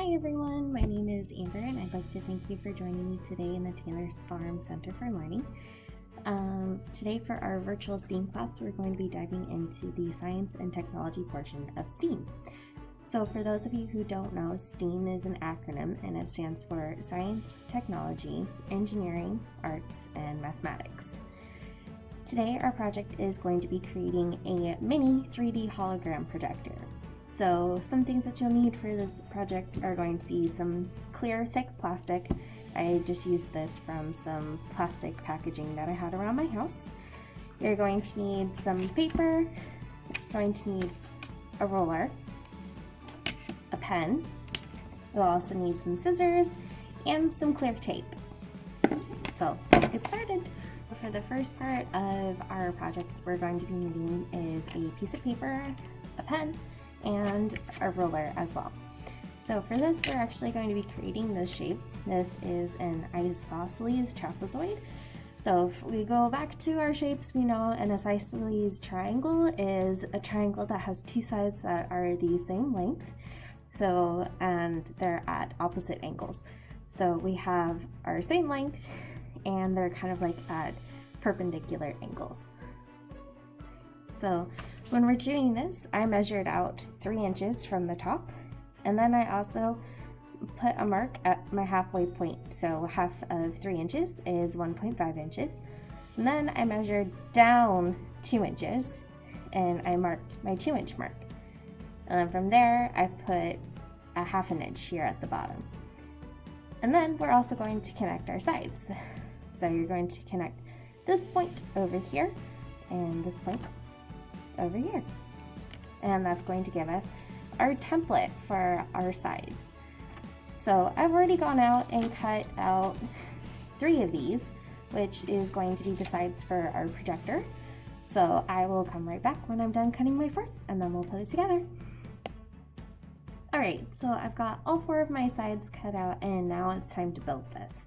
Hi everyone, my name is Amber and I'd like to thank you for joining me today in the Taylor's Farm Center for Learning. Today for our virtual STEAM class, we're going to be diving into the science and technology portion of STEAM. So for those of you who don't know, STEAM is an acronym and it stands for Science, Technology, Engineering, Arts, and Mathematics. Today our project is going to be creating a mini 3D hologram projector. So some things that you'll need for this project are going to be some clear, thick plastic. I just used this from some plastic packaging that I had around my house. You're going to need some paper, you're going to need a roller, a pen, you'll also need some scissors, and some clear tape. So let's get started. For the first part of our project, we're going to be needing is a piece of paper, a pen, and a ruler as well. So for this, we're actually going to be creating this shape. This is an isosceles trapezoid. So if we go back to our shapes, we know an isosceles triangle is a triangle that has two sides that are the same length. So, and they're at opposite angles. So we have our same length and they're kind of like at perpendicular angles. So when we're doing this, I measured out 3 inches from the top, and then I also put a mark at my halfway point. So half of 3 inches is 1.5 inches. And then I measured down 2 inches and I marked my 2-inch mark. And then from there, I put a ½ inch here at the bottom. And then we're also going to connect our sides. So you're going to connect this point over here and this point over here. And that's going to give us our template for our sides. So I've already gone out and cut out 3 of these, which is going to be the sides for our projector. So I will come right back when I'm done cutting my 4th and then we'll put it together. Alright, so I've got all 4 of my sides cut out and now it's time to build this.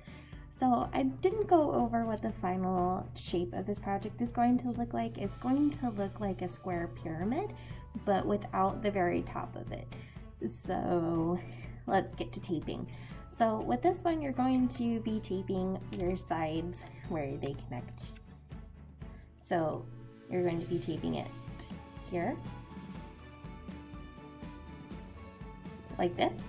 So I didn't go over what the final shape of this project is going to look like. It's going to look like a square pyramid, but without the very top of it. So let's get to taping. So with this one, you're going to be taping your sides where they connect. So you're going to be taping it here, like this.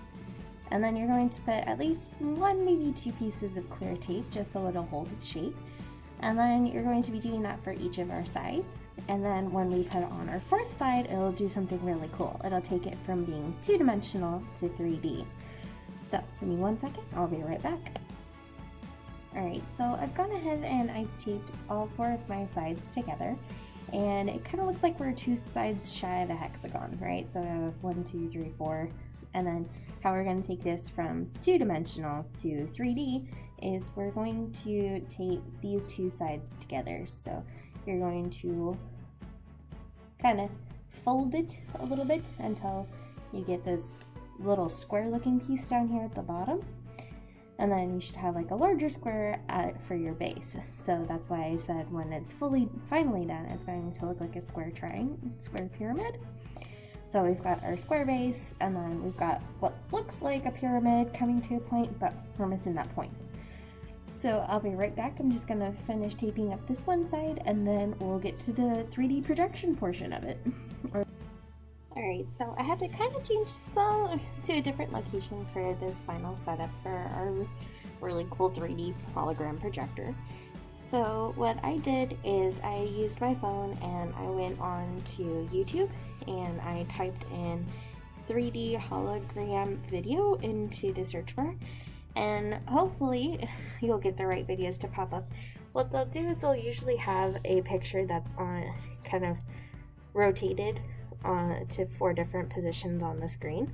And then you're going to put at least 1, maybe 2 pieces of clear tape just so it'll hold its shape. And then you're going to be doing that for each of our sides. And then when we put it on our 4th side, it'll do something really cool. It'll take it from being 2-dimensional to 3D. So give me 1 second, I'll be right back. Alright, so I've gone ahead and I've taped all 4 of my sides together. And it kind of looks like we're 2 sides shy of a hexagon, right? So I have 1, 2, 3, 4. And then how we're going to take this from 2-dimensional to 3D is we're going to tape these 2 sides together. So you're going to kind of fold it a little bit until you get this little square looking piece down here at the bottom. And then you should have like a larger square for your base. So that's why I said when it's finally done, it's going to look like a square pyramid. So we've got our square base, and then we've got what looks like a pyramid coming to a point, but we're missing that point. So I'll be right back. I'm just gonna finish taping up this one side, and then we'll get to the 3D projection portion of it. Alright, so I had to kind of change to a different location for this final setup for our really cool 3D hologram projector. So what I did is I used my phone and I went on to YouTube and I typed in 3D hologram video into the search bar, and hopefully you'll get the right videos to pop up. What they'll do is they'll usually have a picture that's on kind of rotated to 4 different positions on the screen.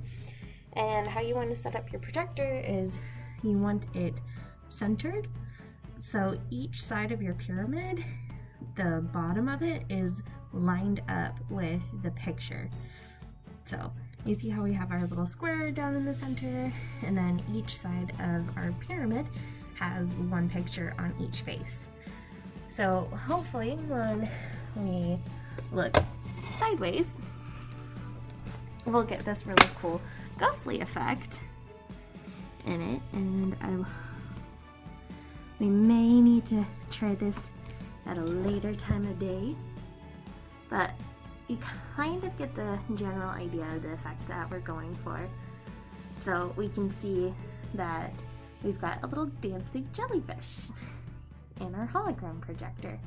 And how you want to set up your projector is you want it centered. So each side of your pyramid, the bottom of it is lined up with the picture. So you see how we have our little square down in the center, and then each side of our pyramid has 1 picture on each face. So hopefully when we look sideways, we'll get this really cool ghostly effect in it, and we may need to try this at a later time of day, but you kind of get the general idea of the effect that we're going for. So we can see that we've got a little dancing jellyfish in our hologram projector.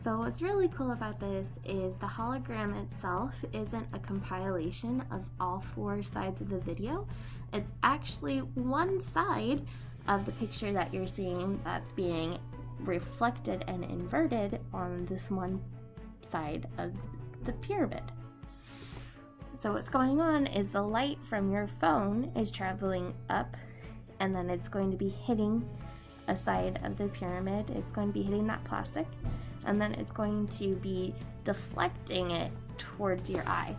So what's really cool about this is the hologram itself isn't a compilation of all 4 sides of the video. It's actually one side of the picture that you're seeing that's being reflected and inverted on this one side of the pyramid. So what's going on is the light from your phone is traveling up, and then it's going to be hitting a side of the pyramid. It's going to be hitting that plastic, and then it's going to be deflecting it towards your eye.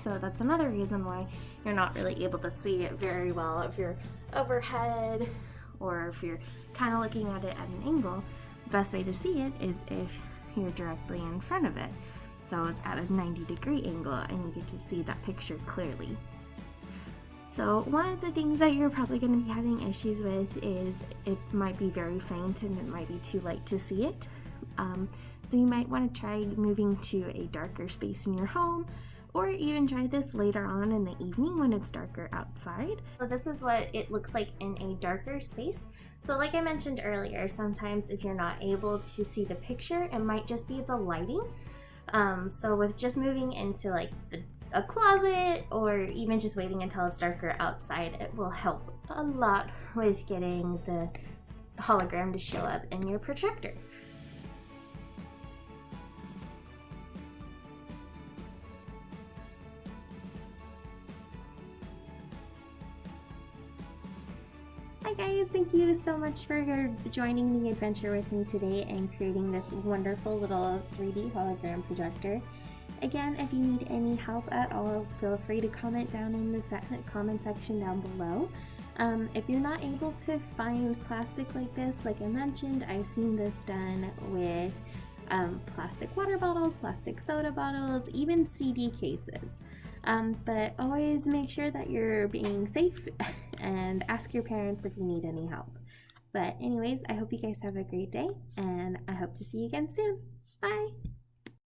So that's another reason why you're not really able to see it very well if you're overhead or if you're kind of looking at it at an angle. The best way to see it is if you're directly in front of it. So it's at a 90-degree angle and you get to see that picture clearly. So one of the things that you're probably going to be having issues with is it might be very faint and it might be too light to see it. So you might want to try moving to a darker space in your home, or even try this later on in the evening when it's darker outside. So this is what it looks like in a darker space. So like I mentioned earlier, sometimes if you're not able to see the picture, it might just be the lighting. So with just moving into like a closet, or even just waiting until it's darker outside, it will help a lot with getting the hologram to show up in your projector. Hi guys, thank you so much for joining the adventure with me today and creating this wonderful little 3D hologram projector. Again, if you need any help at all, feel free to comment down in the comment section down below. If you're not able to find plastic like this, like I mentioned, I've seen this done with plastic water bottles, plastic soda bottles, even CD cases. But always make sure that you're being safe and ask your parents if you need any help. But anyways, I hope you guys have a great day, and I hope to see you again soon. Bye!